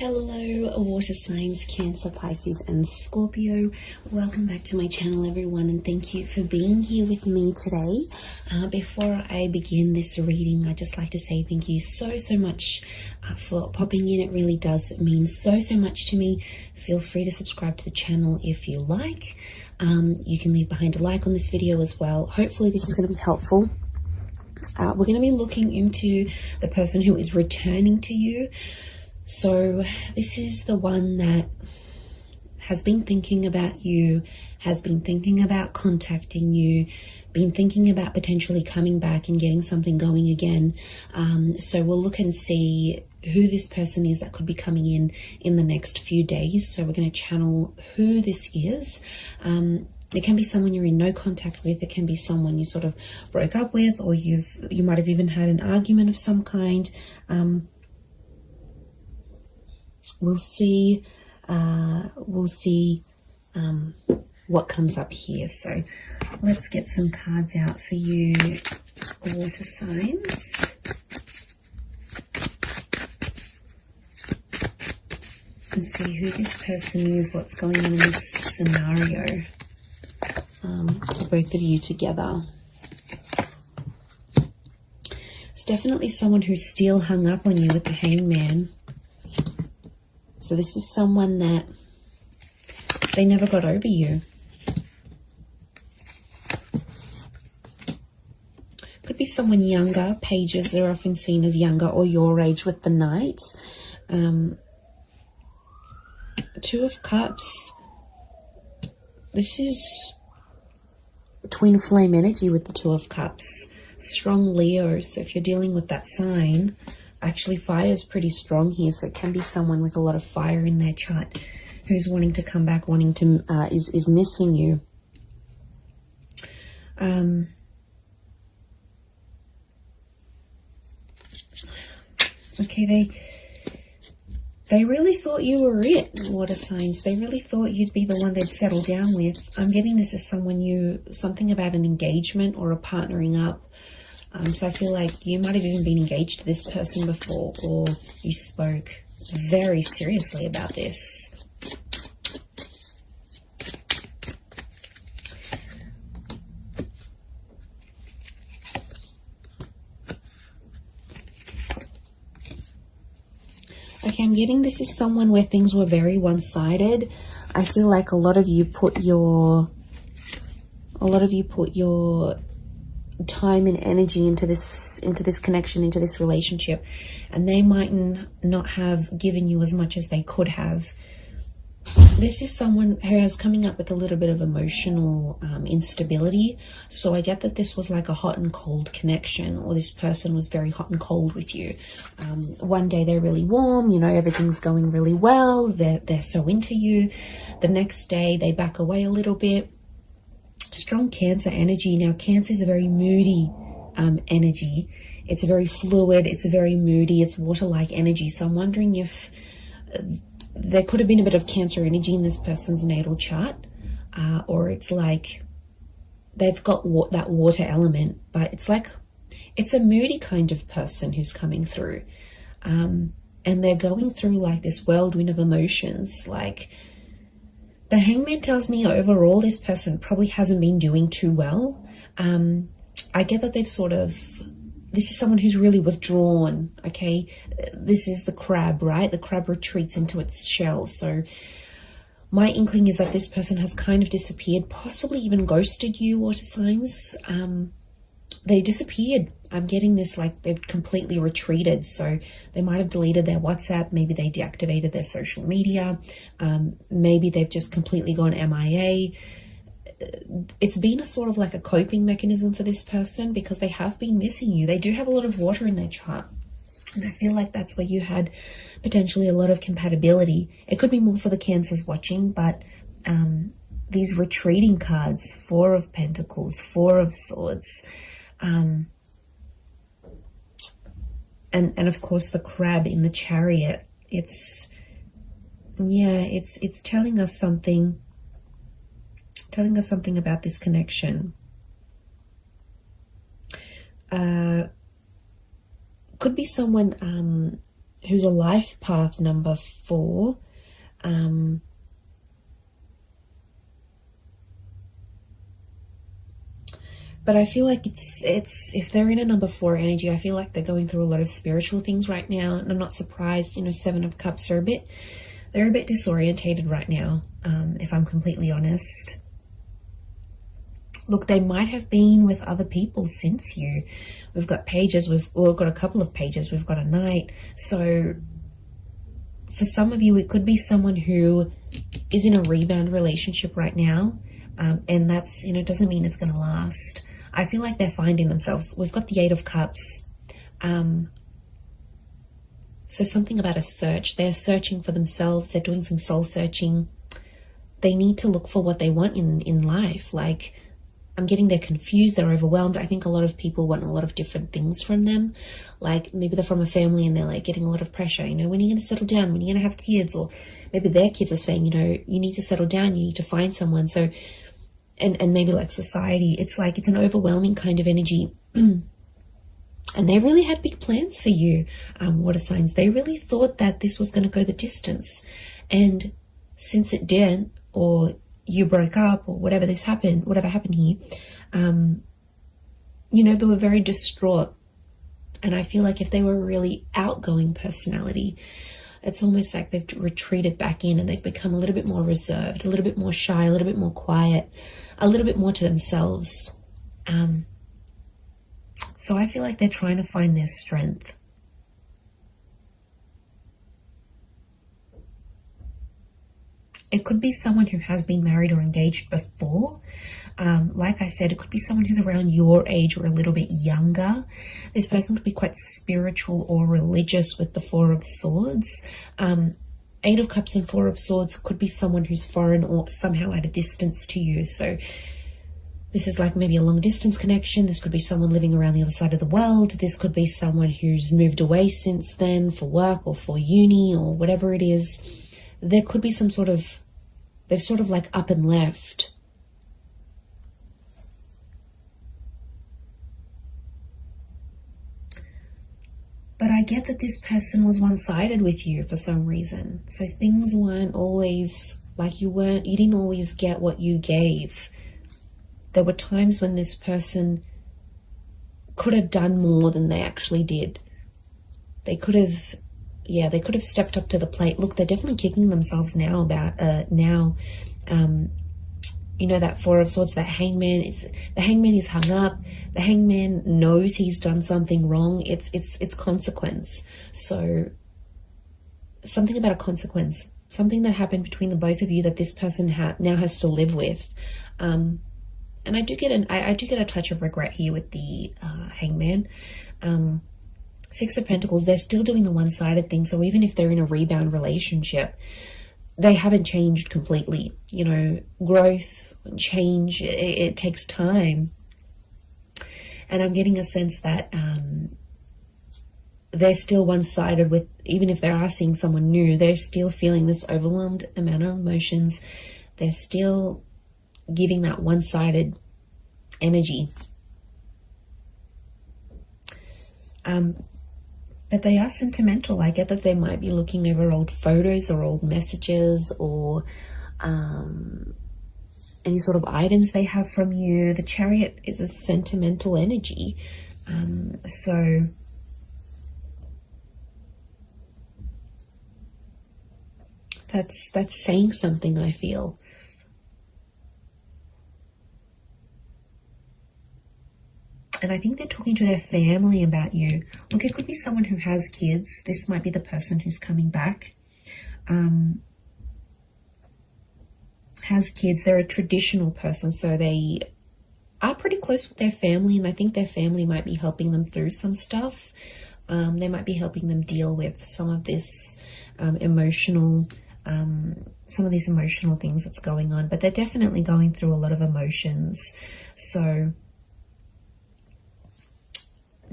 Hello water signs, Cancer, Pisces and Scorpio. Welcome back to my channel everyone, and thank you for being here with me today. Before I begin this reading, I'd just like to say thank you so much for popping in. It really does mean so much to me. Feel free to subscribe to the channel if you like. You can leave behind a like on this video as well. Hopefully this is going to be helpful. We're going to be looking into the person who is returning to you. So this is the one that has been thinking about you, has been thinking about contacting you, been thinking about potentially coming back and getting something going again. So we'll look and see who this person is that could be coming in the next few days. So we're going to channel who this is. It can be someone you're in no contact with. It can be someone you sort of broke up with, or you might have even had an argument of some kind. We'll see what comes up here. So let's get some cards out for you, water signs. And see who this person is, what's going on in this scenario for both of you together. It's definitely someone who's still hung up on you with the Hangman. So this is someone that they never got over you. Could be someone younger. Pages are often seen as younger or your age with the Knight. Two of Cups. This is twin flame energy with the Two of Cups. Strong Leo. So if you're dealing with that sign, actually fire is pretty strong here. So it can be someone with a lot of fire in their chart who's wanting to come back, wanting to, is missing you. Okay, they really thought you were it, water signs. They really thought you'd be the one they'd settle down with. I'm getting this as someone something about an engagement or a partnering up. So I feel like you might have even been engaged to this person before, or you spoke very seriously about this. Okay, I'm getting this is someone where things were very one-sided. I feel like a lot of you put your time and energy into this connection, into this relationship, and they might not have given you as much as they could have. This is someone who is coming up with a little bit of emotional instability. So I get that this was like a hot and cold connection, or this person was very hot and cold with you. One day they're really warm, everything's going really well, they're so into you. The next day they back away a little bit. Strong Cancer energy. Now Cancer is a very moody energy. It's very fluid, it's very moody, it's water-like energy. So I'm wondering if there could have been a bit of Cancer energy in this person's natal chart, or it's like they've got that water element, but it's a moody kind of person who's coming through, and they're going through like this whirlwind of emotions. Like, the Hangman tells me overall this person probably hasn't been doing too well. I get that this is someone who's really withdrawn, okay? This is the crab, right? The crab retreats into its shell. So my inkling is that this person has kind of disappeared, possibly even ghosted you, water signs. They disappeared. I'm getting this like they've completely retreated. So they might have deleted their WhatsApp. Maybe they deactivated their social media. Maybe they've just completely gone MIA. It's been a sort of like a coping mechanism for this person because they have been missing you. They do have a lot of water in their chart. And I feel like that's where you had potentially a lot of compatibility. It could be more for the Cancers watching, but these retreating cards, Four of Pentacles, Four of Swords, and of course the crab in the Chariot. It's telling us something. Telling us something about this connection. Could be someone who's a life path number 4. But I feel like it's if they're in a number 4 energy, I feel like they're going through a lot of spiritual things right now, and I'm not surprised. You know, 7 of Cups are they're a bit disorientated right now, if I'm completely honest. Look, they might have been with other people since you. We've got pages, we've got a couple of pages, we've got a knight. So for some of you, it could be someone who is in a rebound relationship right now. And that's, you know, doesn't mean it's going to last. I feel like they're finding themselves. We've got the 8 of Cups. So something about a search. They're searching for themselves. They're doing some soul searching. They need to look for what they want in life. Like, I'm getting they're confused, they're overwhelmed. I think a lot of people want a lot of different things from them. Like, maybe they're from a family and they're like getting a lot of pressure. You know, when are you going to settle down? When are you going to have kids? Or maybe their kids are saying, you know, you need to settle down. You need to find someone. So, and maybe like society, it's like, it's an overwhelming kind of energy. And they really had big plans for you, water signs. They really thought that this was going to go the distance. And since it didn't, or you broke up, or whatever happened here, you know, they were very distraught. And I feel like if they were a really outgoing personality, it's almost like they've retreated back in and they've become a little bit more reserved, a little bit more shy, a little bit more quiet, a little bit more to themselves. So I feel like they're trying to find their strength. It could be someone who has been married or engaged before. Like I said, it could be someone who's around your age or a little bit younger. This person could be quite spiritual or religious with the 4 of Swords. 8 of Cups and 4 of Swords could be someone who's foreign or somehow at a distance to you. So this is like maybe a long distance connection. This could be someone living around the other side of the world. This could be someone who's moved away since then for work or for uni or whatever it is. There could be some sort of, they've sort of like up and left. But I get that this person was one-sided with you for some reason. So things weren't always like you didn't always get what you gave. There were times when this person could have done more than they actually did. They could have stepped up to the plate. Look, they're definitely kicking themselves now about you know, that 4 of Swords, the hangman is hung up. The hangman knows he's done something wrong. It's consequence. So something about a consequence, something that happened between the both of you that this person now has to live with. And I do get a touch of regret here with the hangman. 6 of Pentacles, they're still doing the one-sided thing. So even if they're in a rebound relationship, they haven't changed completely. You know, growth and change, it takes time. And I'm getting a sense that they're still one-sided with, even if they are seeing someone new, they're still feeling this overwhelmed amount of emotions. They're still giving that one-sided energy. But they are sentimental. I get that they might be looking over old photos or old messages or any sort of items they have from you. The Chariot is a sentimental energy. So that's saying something, I feel. And I think they're talking to their family about you. Look, it could be someone who has kids. This might be the person who's coming back. Has kids. They're a traditional person, so they are pretty close with their family, and I think their family might be helping them through some stuff. They might be helping them deal with some of this emotional things that's going on. But they're definitely going through a lot of emotions. So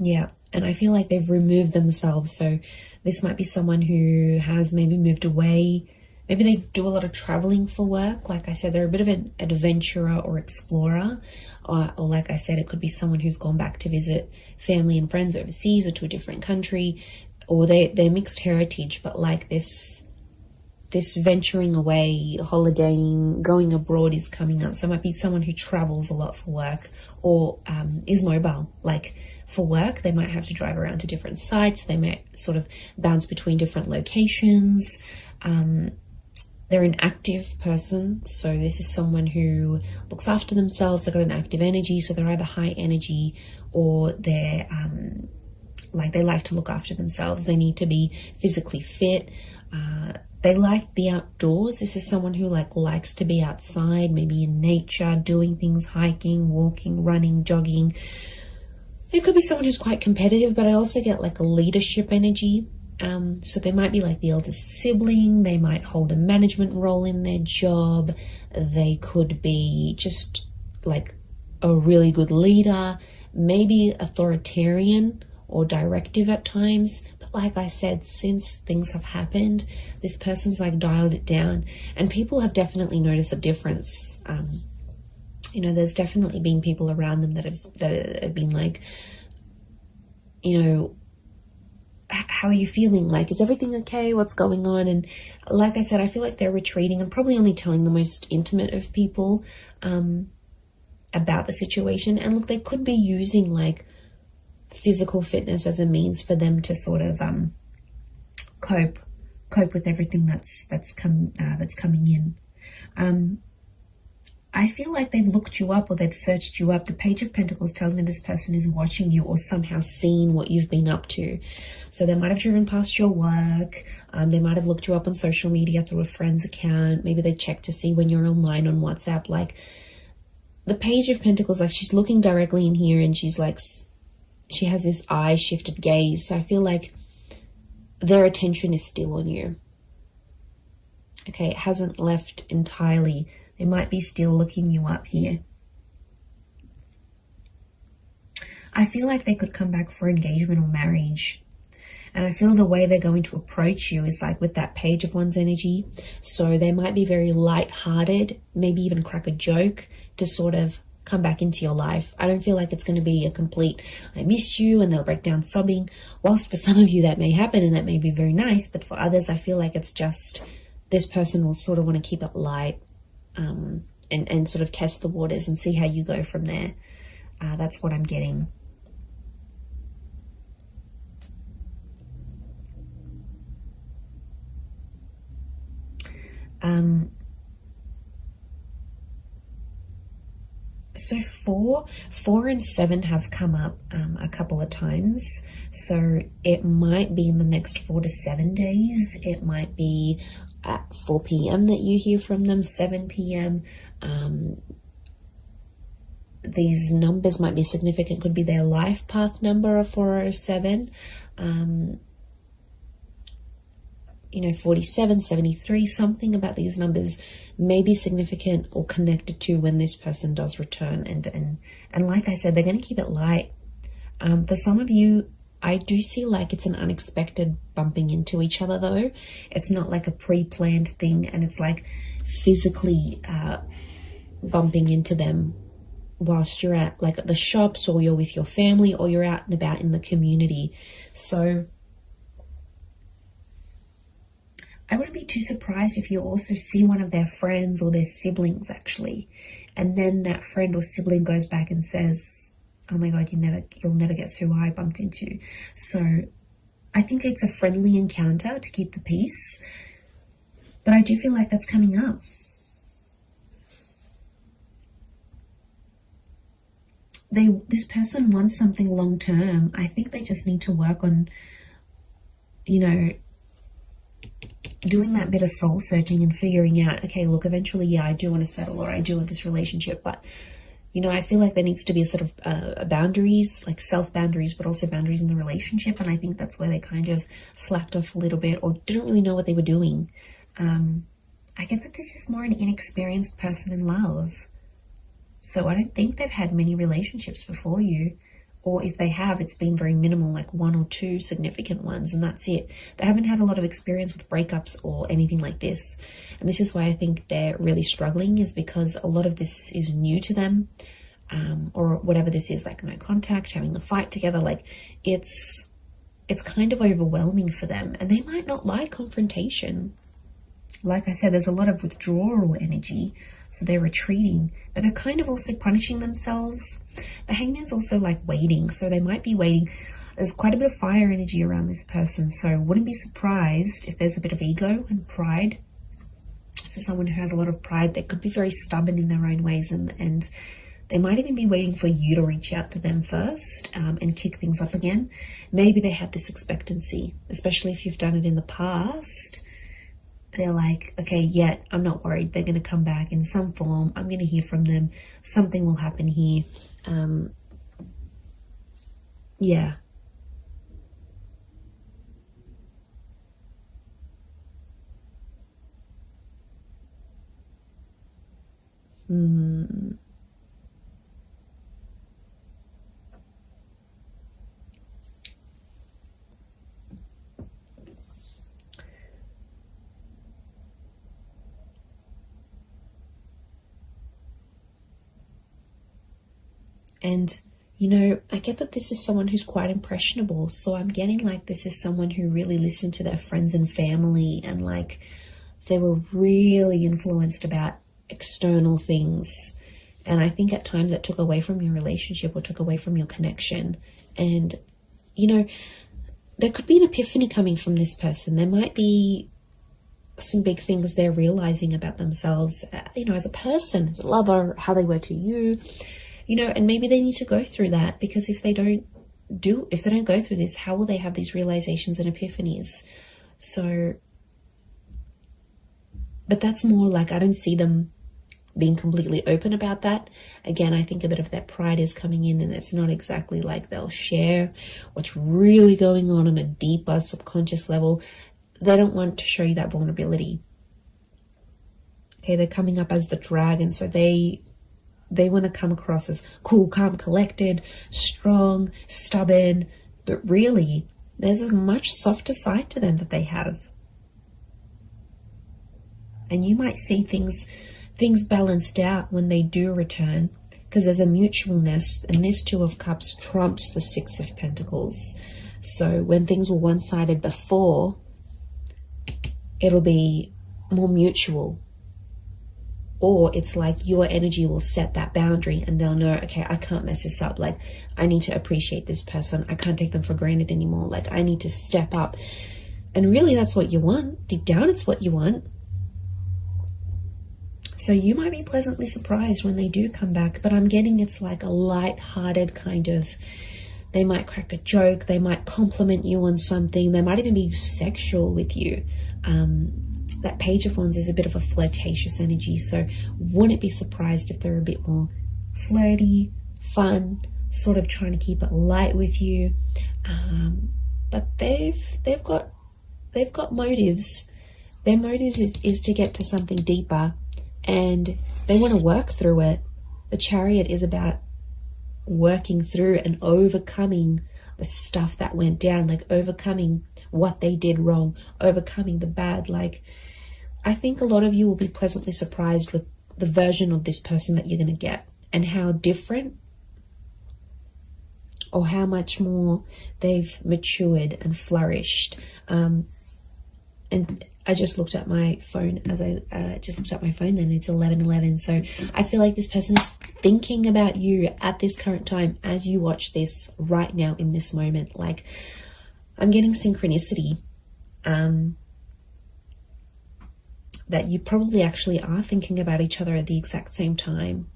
yeah, and I feel like they've removed themselves. So this might be someone who has maybe moved away. Maybe they do a lot of traveling for work. Like I said, they're a bit of an adventurer or explorer. Or like I said, it could be someone who's gone back to visit family and friends overseas or to a different country. or they're mixed heritage, but like this venturing away, holidaying, going abroad is coming up. So it might be someone who travels a lot for work, or is mobile. Like for work, they might have to drive around to different sites. They might sort of bounce between different locations. They're an active person. So this is someone who looks after themselves. They've got an active energy. So they're either high energy, or they're like they like to look after themselves. They need to be physically fit. They like the outdoors. This is someone who likes to be outside, maybe in nature, doing things, hiking, walking, running, jogging. It could be someone who's quite competitive, but I also get like a leadership energy. So they might be like the eldest sibling. They might hold a management role in their job. They could be just like a really good leader, maybe authoritarian or directive at times. But like I said, since things have happened, this person's like dialed it down, and people have definitely noticed a difference. You know, there's definitely been people around them that have been like, you know, how are you feeling? Like, is everything okay? What's going on? And like I said, I feel like they're retreating and probably only telling the most intimate of people about the situation. And look, they could be using like physical fitness as a means for them to sort of cope with everything that's coming in. I feel like they've looked you up, or they've searched you up. The Page of Pentacles tells me this person is watching you, or somehow seen what you've been up to. So they might have driven past your work. They might have looked you up on social media through a friend's account. Maybe they checked to see when you're online on WhatsApp. Like the Page of Pentacles, like she's looking directly in here, and she's like, she has this eye shifted gaze. So I feel like their attention is still on you. Okay, it hasn't left entirely. They might be still looking you up here. I feel like they could come back for engagement or marriage. And I feel the way they're going to approach you is like with that Page of Wands energy. So they might be very light-hearted, maybe even crack a joke to sort of come back into your life. I don't feel like it's going to be a complete, I miss you, and they'll break down sobbing. Whilst for some of you that may happen and that may be very nice, but for others, I feel like it's just this person will sort of want to keep it light. And sort of test the waters and see how you go from there. That's what I'm getting. So 4 and 7 have come up a couple of times. So it might be in the next 4 to 7 days. It might be at 4 p.m. that you hear from them, 7 p.m. These numbers might be significant. Could be their life path number of 407. You know, 47, 73, something about these numbers may be significant or connected to when this person does return. And like I said, they're going to keep it light. For some of you, I do see like it's an unexpected bumping into each other though. It's not like a pre-planned thing, and it's like physically bumping into them whilst you're at like at the shops, or you're with your family, or you're out and about in the community. So I wouldn't be too surprised if you also see one of their friends or their siblings actually, and then that friend or sibling goes back and says, oh my God, you'll never guess who I bumped into. So I think it's a friendly encounter to keep the peace, but I do feel like that's coming up. This person wants something long term. I think they just need to work on, you know, doing that bit of soul searching and figuring out, okay, look, eventually, yeah, I do want to settle, or I do want this relationship, but you know, I feel like there needs to be a sort of boundaries, like self-boundaries, but also boundaries in the relationship. And I think that's where they kind of slacked off a little bit, or didn't really know what they were doing. I get that this is more an inexperienced person in love. So I don't think they've had many relationships before you. Or if they have, it's been very minimal, like 1 or 2 significant ones, and that's it. They haven't had a lot of experience with breakups or anything like this. And this is why I think they're really struggling, is because a lot of this is new to them, or whatever this is, like no contact, having a fight together. Like it's it's kind of overwhelming for them, and they might not like confrontation. Like I said, there's a lot of withdrawal energy, so they're retreating, but they're kind of also punishing themselves. The Hangman's also like waiting, so they might be waiting. There's quite a bit of fire energy around this person, so wouldn't be surprised if there's a bit of ego and pride. So someone who has a lot of pride, they could be very stubborn in their own ways, and they might even be waiting for you to reach out to them first and kick things up again. Maybe they have this expectancy, especially if you've done it in the past. They're like, okay, yeah, I'm not worried. They're going to come back in some form. I'm going to hear from them. Something will happen here. Yeah. And, you know, I get that this is someone who's quite impressionable. So I'm getting like this is someone who really listened to their friends and family, and like they were really influenced about external things. And I think at times that took away from your relationship or took away from your connection. And, you know, there could be an epiphany coming from this person. There might be some big things they're realizing about themselves, you know, as a person, as a lover, how they were to you. You know, and maybe they need to go through that, because if they don't go through this, how will they have these realizations and epiphanies? So, but that's more like, I don't see them being completely open about that. Again, I think a bit of that pride is coming in, and it's not exactly like they'll share what's really going on a deeper subconscious level. They don't want to show you that vulnerability. Okay, they're coming up as the dragon, so they want to come across as cool, calm, collected, strong, stubborn, but really there's a much softer side to them that they have. And you might see things balanced out when they do return, because there's a mutualness, and this Two of Cups trumps the Six of Pentacles. So when things were one-sided before, it'll be more mutual. Or it's like your energy will set that boundary, and they'll know, okay, I can't mess this up. Like, I need to appreciate this person. I can't take them for granted anymore. Like, I need to step up. And really, that's what you want. Deep down, it's what you want. So you might be pleasantly surprised when they do come back, but I'm getting it's like a light-hearted kind of, they might crack a joke. They might compliment you on something. They might even be sexual with you. That Page of Wands is a bit of a flirtatious energy, so wouldn't be surprised if they're a bit more flirty, fun, sort of trying to keep it light with you. But they've got motives. Their motives is to get to something deeper, and they want to work through it. The Chariot is about working through and overcoming the stuff that went down, like overcoming what they did wrong, overcoming the bad. Like, I think a lot of you will be pleasantly surprised with the version of this person that you're going to get, and how different or how much more they've matured and flourished. And I just looked at my phone then it's 11:11. So I feel like this person is thinking about you at this current time as you watch this right now in this moment. Like, I'm getting synchronicity, that you probably actually are thinking about each other at the exact same time.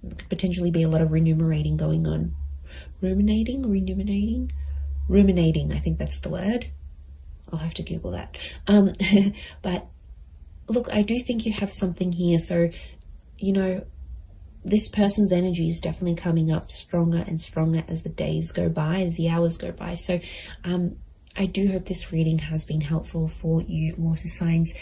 There could potentially be a lot of ruminating going on. Ruminating, I think that's the word. I'll have to Google that. But look, I do think you have something here. So, you know, this person's energy is definitely coming up stronger and stronger as the days go by, as the hours go by. So I do hope this reading has been helpful for you, water signs.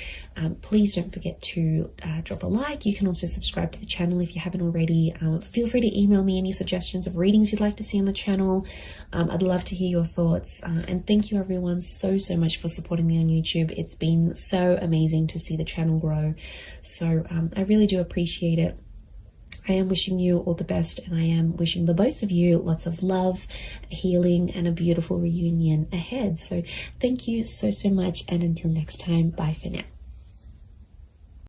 Please don't forget to drop a like. You can also subscribe to the channel if you haven't already. Feel free to email me any suggestions of readings you'd like to see on the channel. I'd love to hear your thoughts. And thank you everyone so much for supporting me on YouTube. It's been so amazing to see the channel grow. So I really do appreciate it. I am wishing you all the best, and I am wishing the both of you lots of love, healing, and a beautiful reunion ahead. So thank you so much, and until next time, bye for now.